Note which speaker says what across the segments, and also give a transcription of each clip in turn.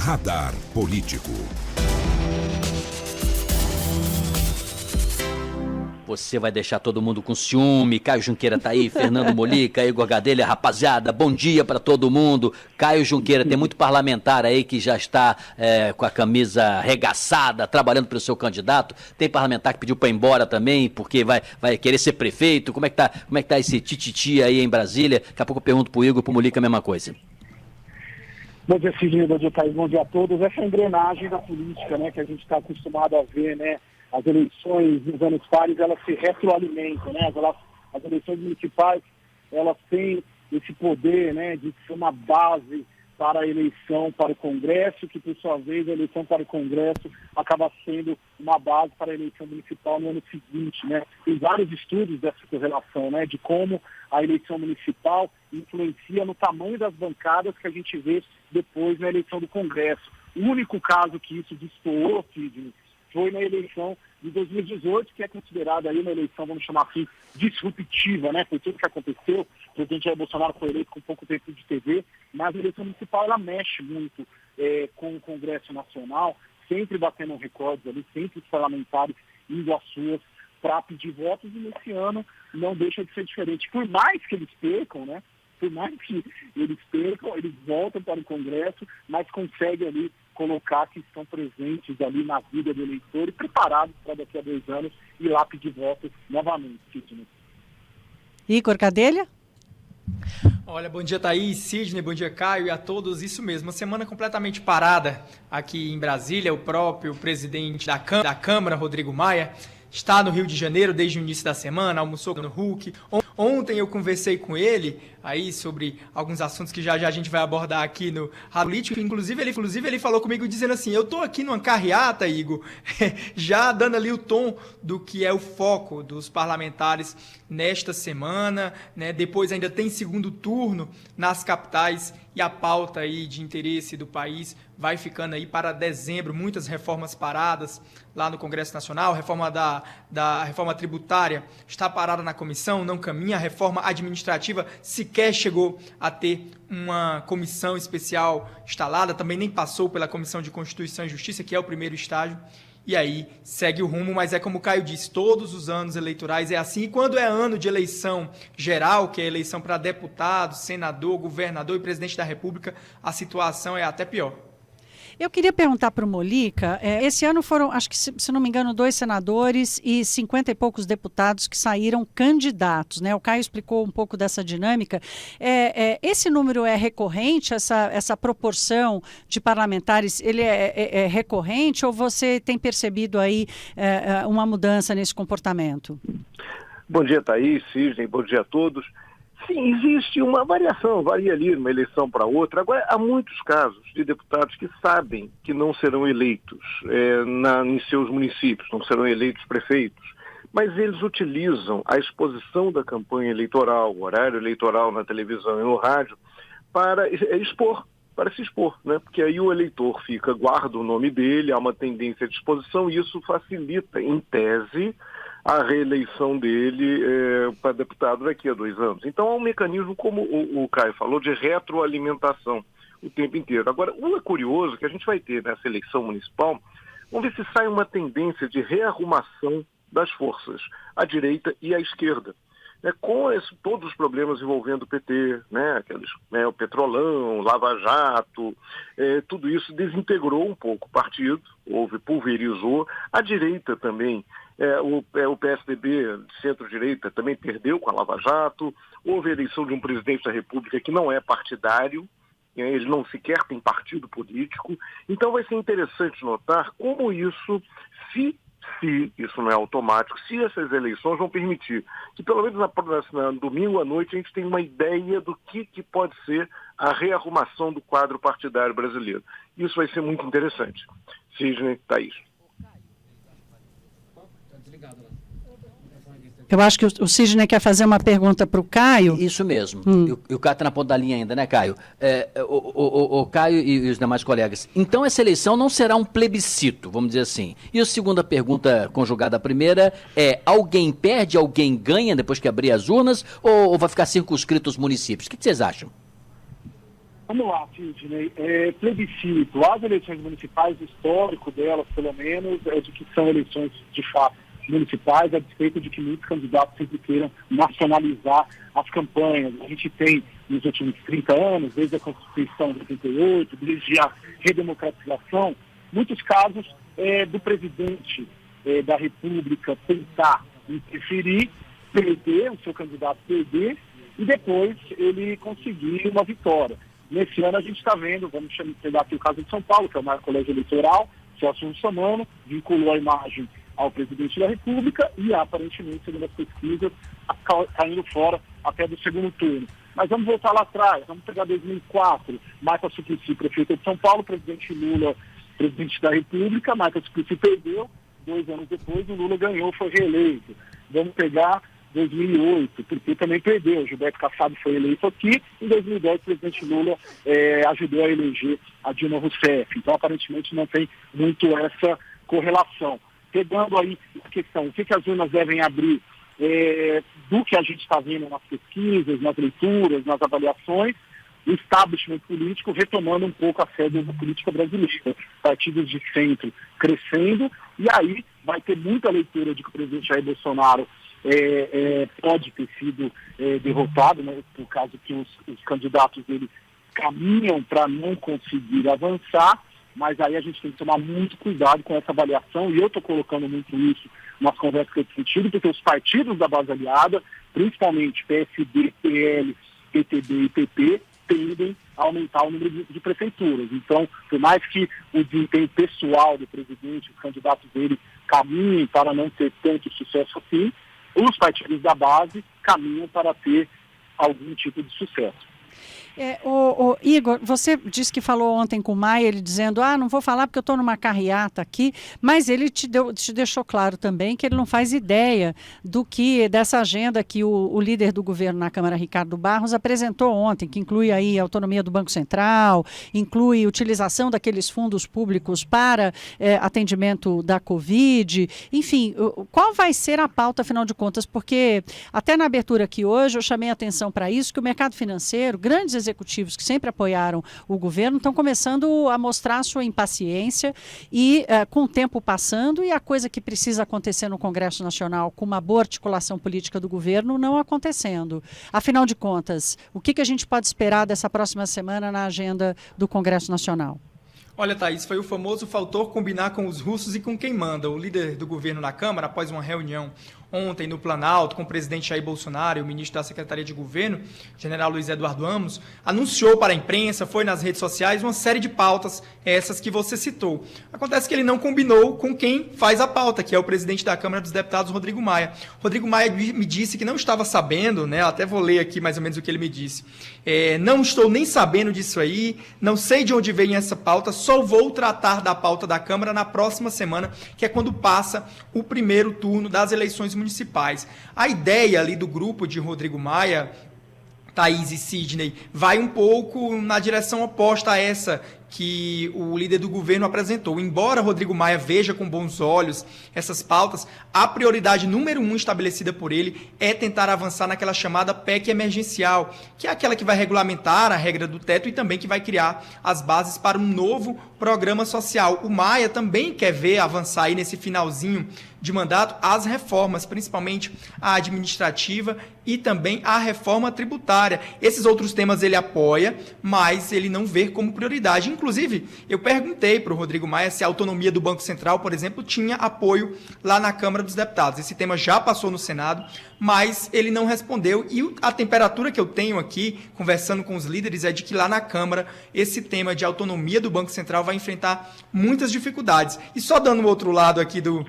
Speaker 1: Radar Político.
Speaker 2: Você vai deixar todo mundo com ciúme. Caio Junqueira tá aí, Fernando Molica, Igor Gadelha, rapaziada, bom dia para todo mundo. Caio Junqueira, tem muito parlamentar aí que já está com a camisa arregaçada, trabalhando para o seu candidato. Tem parlamentar que pediu para ir embora também, porque vai querer ser prefeito. Como é que tá esse tititi aí em Brasília? Daqui a pouco eu pergunto pro Igor, pro Molica a mesma coisa.
Speaker 3: Bom dia, Sidney, bom dia, Caio, bom dia a todos. Essa engrenagem da política, né, que a gente está acostumado a ver, né, as eleições nos anos pares, elas se retroalimentam, né, as eleições municipais, elas têm esse poder, né, de ser uma base para a eleição para o Congresso, que por sua vez a eleição para o Congresso acaba sendo uma base para a eleição municipal no ano seguinte, né. Tem vários estudos dessa correlação, né, de como a eleição municipal influencia no tamanho das bancadas que a gente vê depois na eleição do Congresso. O único caso que isso destoou, Sidney, foi na eleição de 2018, que é considerada aí uma eleição, vamos chamar assim, disruptiva, né? Por tudo que aconteceu, o presidente Jair Bolsonaro foi eleito com pouco tempo de TV, mas a eleição municipal, ela mexe muito com o Congresso Nacional, sempre batendo recordes ali, sempre os parlamentares indo às suas para pedir votos, e nesse ano não deixa de ser diferente. Por mais que eles percam, né? Por mais que eles percam, eles voltam para o Congresso, mas conseguem ali colocar que estão presentes ali na vida do eleitor e preparados para daqui a 2 anos ir lá pedir votos novamente. Sidney.
Speaker 4: Igor Gadelha?
Speaker 5: Olha, bom dia, Thaís, Sidney, bom dia, Caio, e a todos. Isso mesmo, uma semana completamente parada aqui em Brasília. O próprio presidente da Câmara, Rodrigo Maia, está no Rio de Janeiro desde o início da semana, almoçou no Hulk. Ontem eu conversei com ele aí sobre alguns assuntos que já a gente vai abordar aqui no Radar Político. Inclusive ele falou comigo dizendo assim, eu estou aqui numa carreata, Igor, já dando ali o tom do que é o foco dos parlamentares nesta semana, né? Depois ainda tem segundo turno nas capitais e a pauta aí de interesse do país vai ficando aí para dezembro, muitas reformas paradas lá no Congresso Nacional, a reforma da reforma tributária está parada na comissão, não caminha, a reforma administrativa sequer chegou a ter uma comissão especial instalada, também nem passou pela Comissão de Constituição e Justiça, que é o primeiro estágio, e aí segue o rumo, mas é como o Caio disse, todos os anos eleitorais é assim, e quando é ano de eleição geral, que é eleição para deputado, senador, governador e presidente da República, a situação é até pior.
Speaker 4: Eu queria perguntar para o Molica, esse ano foram, acho que se não me engano, 2 senadores e 50 e poucos deputados que saíram candidatos, né? O Caio explicou um pouco dessa dinâmica. Esse número é recorrente, essa proporção de parlamentares, ele é recorrente ou você tem percebido aí uma mudança nesse comportamento?
Speaker 6: Bom dia, Thaís, Sidney, bom dia a todos. Sim, existe uma variação, varia ali de uma eleição para outra. Agora, há muitos casos de deputados que sabem que não serão eleitos em seus municípios, não serão eleitos prefeitos, mas eles utilizam a exposição da campanha eleitoral, o horário eleitoral na televisão e no rádio, para se expor, né? Porque aí o eleitor guarda o nome dele, há uma tendência de exposição e isso facilita, em tese, a reeleição dele para deputado daqui a 2 anos. Então há um mecanismo, como o Caio falou, de retroalimentação o tempo inteiro. Agora, o curioso que a gente vai ter nessa eleição municipal, vamos ver se sai uma tendência de rearrumação das forças, à direita e à esquerda. Com todos os problemas envolvendo o PT, né, o Petrolão, Lava Jato, tudo isso desintegrou um pouco o partido, pulverizou. A direita também, o PSDB de centro-direita também perdeu com a Lava Jato, houve a eleição de um presidente da República que não é partidário, ele não sequer tem partido político. Então vai ser interessante notar como isso, se isso não é automático, se essas eleições vão permitir que, pelo menos no domingo à noite, a gente tenha uma ideia do que pode ser a rearrumação do quadro partidário brasileiro. Isso vai ser muito interessante. Sidney, Thaís.
Speaker 4: Eu acho que o Sidney quer fazer uma pergunta para o Caio.
Speaker 2: Isso mesmo. E o Caio está na ponta da linha ainda, né, Caio? O Caio e os demais colegas. Então, essa eleição não será um plebiscito, vamos dizer assim. E a segunda pergunta, conjugada à primeira, alguém perde, alguém ganha depois que abrir as urnas, ou vai ficar circunscrito os municípios? O que vocês acham?
Speaker 3: Vamos lá, Sidney. Plebiscito. As eleições municipais, o histórico delas, pelo menos, é de que são eleições, de fato, municipais, a despeito de que muitos candidatos sempre queiram nacionalizar as campanhas. A gente tem, nos últimos 30 anos, desde a Constituição de 88, desde a redemocratização, muitos casos do presidente da República tentar interferir, perder, o seu candidato perder, e depois ele conseguir uma vitória. Nesse ano a gente está vendo, vamos pegar aqui o caso de São Paulo, que é o maior colégio eleitoral, Celso Russomano, vinculou a imagem ao presidente da República e aparentemente, segundo as pesquisas, caindo fora até do segundo turno. Mas vamos voltar lá atrás, vamos pegar 2004, Marta Suplicy, prefeita de São Paulo, presidente Lula, presidente da República, Marta Suplicy perdeu, 2 anos depois o Lula ganhou, foi reeleito. Vamos pegar 2008, porque também perdeu. Gilberto Kassab foi eleito aqui. Em 2010, o presidente Lula ajudou a eleger a Dilma Rousseff. Então, aparentemente, não tem muito essa correlação. Pegando aí a questão, o que as urnas devem abrir do que a gente está vendo nas pesquisas, nas leituras, nas avaliações, o establishment político retomando um pouco a sede da política brasileira. Partidos de centro crescendo, e aí vai ter muita leitura de que o presidente Jair Bolsonaro pode ter sido derrotado, né, por causa que os candidatos dele caminham para não conseguir avançar, mas aí a gente tem que tomar muito cuidado com essa avaliação, e eu estou colocando muito isso nas conversas que eu tenho tido, porque os partidos da base aliada, principalmente PSD, PL, PTB e PP, tendem a aumentar o número de prefeituras. Então, por mais que o desempenho pessoal do presidente, os candidatos dele caminhem para não ter tanto sucesso assim, os partidos da base caminham para ter algum tipo de sucesso.
Speaker 4: Igor, você disse que falou ontem com o Maia, ele dizendo, não vou falar porque eu estou numa carreata aqui, mas ele te deixou claro também que ele não faz ideia dessa agenda que o líder do governo na Câmara, Ricardo Barros, apresentou ontem, que inclui aí a autonomia do Banco Central, inclui utilização daqueles fundos públicos para atendimento da Covid, enfim, qual vai ser a pauta, afinal de contas, porque até na abertura aqui hoje eu chamei a atenção para isso, que o mercado financeiro, grandes executivos que sempre apoiaram o governo estão começando a mostrar a sua impaciência e com o tempo passando e a coisa que precisa acontecer no Congresso Nacional com uma boa articulação política do governo não acontecendo. Afinal de contas, o que a gente pode esperar dessa próxima semana na agenda do Congresso Nacional?
Speaker 5: Olha, Thaís, foi o famoso faltou combinar com os russos e com quem manda. O líder do governo na Câmara, após uma reunião ontem no Planalto com o presidente Jair Bolsonaro e o ministro da Secretaria de Governo, general Luiz Eduardo Ramos, anunciou para a imprensa, foi nas redes sociais, uma série de pautas, essas que você citou. Acontece que ele não combinou com quem faz a pauta, que é o presidente da Câmara dos Deputados, Rodrigo Maia. Rodrigo Maia me disse que não estava sabendo, né? Até vou ler aqui mais ou menos o que ele me disse. Não estou nem sabendo disso aí, não sei de onde vem essa pauta, só vou tratar da pauta da Câmara na próxima semana, que é quando passa o primeiro turno das eleições municipais. A ideia ali do grupo de Rodrigo Maia, Thaís e Sidney, vai um pouco na direção oposta a essa que o líder do governo apresentou. Embora Rodrigo Maia veja com bons olhos essas pautas, a prioridade número 1 estabelecida por ele é tentar avançar naquela chamada PEC emergencial, que é aquela que vai regulamentar a regra do teto e também que vai criar as bases para um novo programa social. O Maia também quer ver avançar aí nesse finalzinho de mandato as reformas, principalmente a administrativa e também a reforma tributária. Esses outros temas ele apoia, mas ele não vê como prioridade. Inclusive, eu perguntei para o Rodrigo Maia se a autonomia do Banco Central, por exemplo, tinha apoio lá na Câmara dos Deputados. Esse tema já passou no Senado, mas ele não respondeu. E a temperatura que eu tenho aqui, conversando com os líderes, é de que lá na Câmara, esse tema de autonomia do Banco Central vai enfrentar muitas dificuldades. E só dando o outro lado aqui do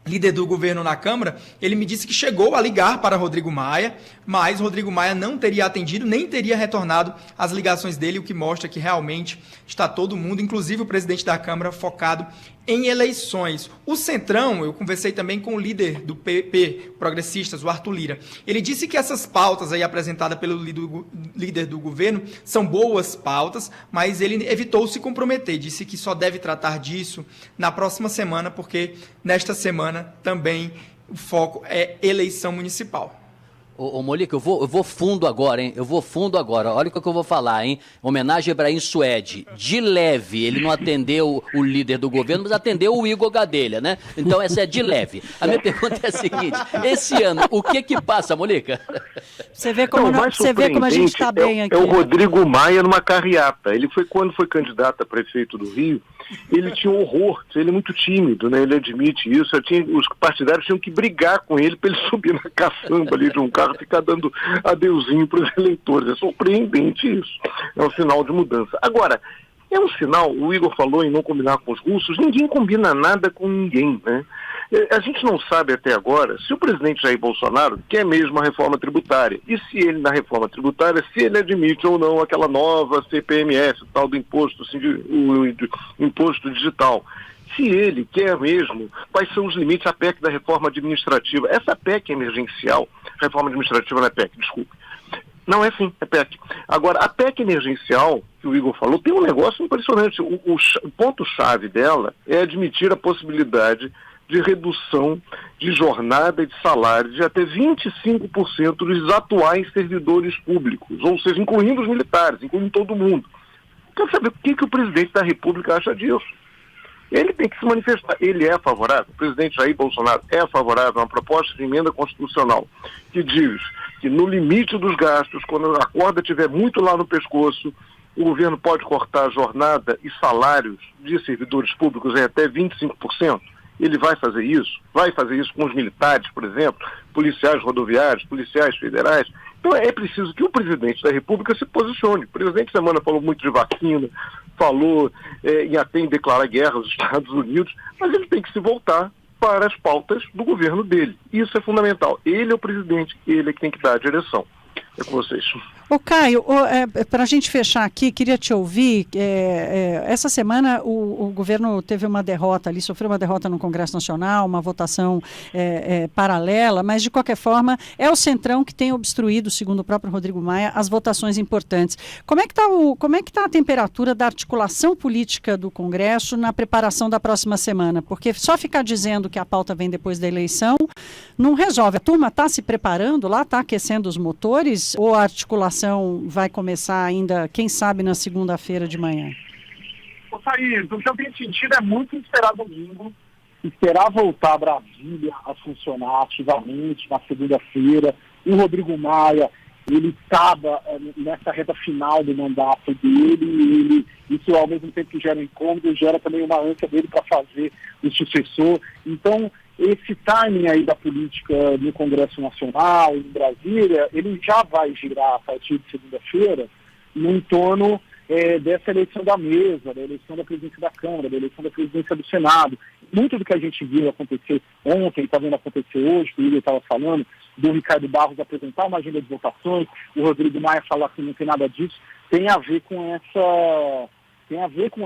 Speaker 5: líder do governo na Câmara, ele me disse que chegou a ligar para Rodrigo Maia, mas Rodrigo Maia não teria atendido, nem teria retornado as ligações dele, o que mostra que realmente está todo mundo, inclusive o presidente da Câmara, focado em eleições. O Centrão, eu conversei também com o líder do PP, Progressistas, o Arthur Lira. Ele disse que essas pautas aí apresentadas pelo líder do governo são boas pautas, mas ele evitou se comprometer. Disse que só deve tratar disso na próxima semana, porque nesta semana também o foco é eleição municipal.
Speaker 2: Ô Molica, eu vou fundo agora, hein? Eu vou fundo agora. Olha o que eu vou falar, hein? Homenagem a Ebrahim Suede. De leve, ele não atendeu o líder do governo, mas atendeu o Igor Gadelha, né? Então essa é de leve. A minha pergunta é a seguinte: esse ano, o que passa, Molica?
Speaker 4: Você vê como, você vê como a gente está bem aqui.
Speaker 6: É o Rodrigo Maia numa carreata. Ele foi, quando foi candidato a prefeito do Rio, ele tinha um horror, ele é muito tímido, né? Ele admite isso. Os partidários tinham que brigar com ele para ele subir na caçamba ali de um carro e ficar dando adeuzinho para os eleitores. É surpreendente isso. É um sinal de mudança. Agora, é um sinal, o Igor falou em não combinar com os russos, ninguém combina nada com ninguém, né? A gente não sabe até agora se o presidente Jair Bolsonaro quer mesmo a reforma tributária. E se ele, na reforma tributária, se ele admite ou não aquela nova CPMS, o tal do imposto, assim, o imposto digital. Se ele quer mesmo, quais são os limites à PEC da reforma administrativa? Essa PEC emergencial, reforma administrativa não é PEC, desculpe. Não é sim, é PEC. Agora, a PEC emergencial, que o Igor falou, tem um negócio impressionante. O ponto-chave dela é admitir a possibilidade de redução de jornada e de salário de até 25% dos atuais servidores públicos, ou seja, incluindo os militares, incluindo todo mundo. Quero saber o que o presidente da República acha disso. Ele tem que se manifestar. Ele é favorável, o presidente Jair Bolsonaro é favorável a uma proposta de emenda constitucional que diz que no limite dos gastos, quando a corda estiver muito lá no pescoço, o governo pode cortar a jornada e salários de servidores públicos em até 25%. Ele vai fazer isso com os militares, por exemplo, policiais rodoviários, policiais federais. Então é preciso que o presidente da República se posicione. O presidente semana falou muito de vacina, falou até em declarar guerra aos Estados Unidos, mas ele tem que se voltar para as pautas do governo dele. Isso é fundamental. Ele é o presidente, ele é que tem que dar a direção. É com vocês.
Speaker 4: Ô Caio, para a gente fechar aqui, queria te ouvir. Essa semana o governo teve uma derrota ali, sofreu uma derrota no Congresso Nacional, uma votação paralela, mas de qualquer forma é o Centrão que tem obstruído, segundo o próprio Rodrigo Maia, as votações importantes. Como é que tá a temperatura da articulação política do Congresso na preparação da próxima semana? Porque só ficar dizendo que a pauta vem depois da eleição não resolve. A turma está se preparando lá, está aquecendo os motores, ou a articulação vai começar ainda, quem sabe, na segunda-feira de manhã?
Speaker 3: Ô, Thaís, o que eu tenho sentido é muito esperar domingo, esperar voltar a Brasília a funcionar ativamente na segunda-feira. O Rodrigo Maia, ele estava nessa reta final do mandato dele, isso ao mesmo tempo que gera um incômodo, gera também uma ânsia dele para fazer o sucessor. Então, esse timing aí da política no Congresso Nacional, em Brasília, ele já vai girar a partir de segunda-feira no entorno dessa eleição da mesa, da eleição da presidência da Câmara, da eleição da presidência do Senado. Muito do que a gente viu acontecer ontem, está vendo acontecer hoje, que o Igor estava falando, do Ricardo Barros apresentar uma agenda de votações, o Rodrigo Maia falar que não tem nada disso, tem a ver com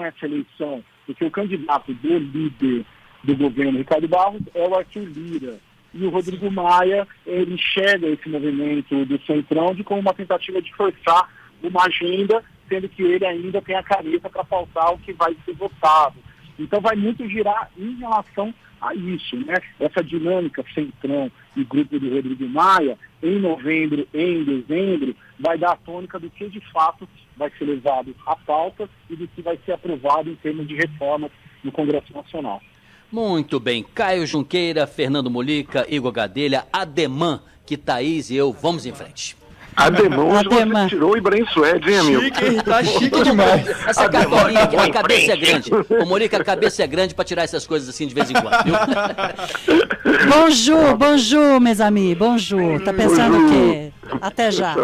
Speaker 3: essa eleição, porque o candidato do líder do governo, Ricardo Barros, é o Arthur Lira. E o Rodrigo Maia, ele enxerga esse movimento do Centrão como uma tentativa de forçar uma agenda, sendo que ele ainda tem a caneta para pautar o que vai ser votado. Então vai muito girar em relação a isso, né? Essa dinâmica Centrão e grupo do Rodrigo Maia, em novembro, em dezembro, vai dar a tônica do que de fato vai ser levado à pauta e do que vai ser aprovado em termos de reformas no Congresso Nacional.
Speaker 2: Muito bem, Caio Junqueira, Fernando Molica, Igor Gadelha, Ademã, que Thaís e eu vamos em frente.
Speaker 6: Ademã, hoje você tirou o Ibrahim Suede, hein, amigo?
Speaker 5: Chique, tá chique demais.
Speaker 2: Essa carteirinha aqui, a cabeça é grande. Ô, Molica, a cabeça é grande para tirar essas coisas assim de vez em quando, viu?
Speaker 4: Bonjour, mes amis, bonjour. Tá pensando o quê? Até já.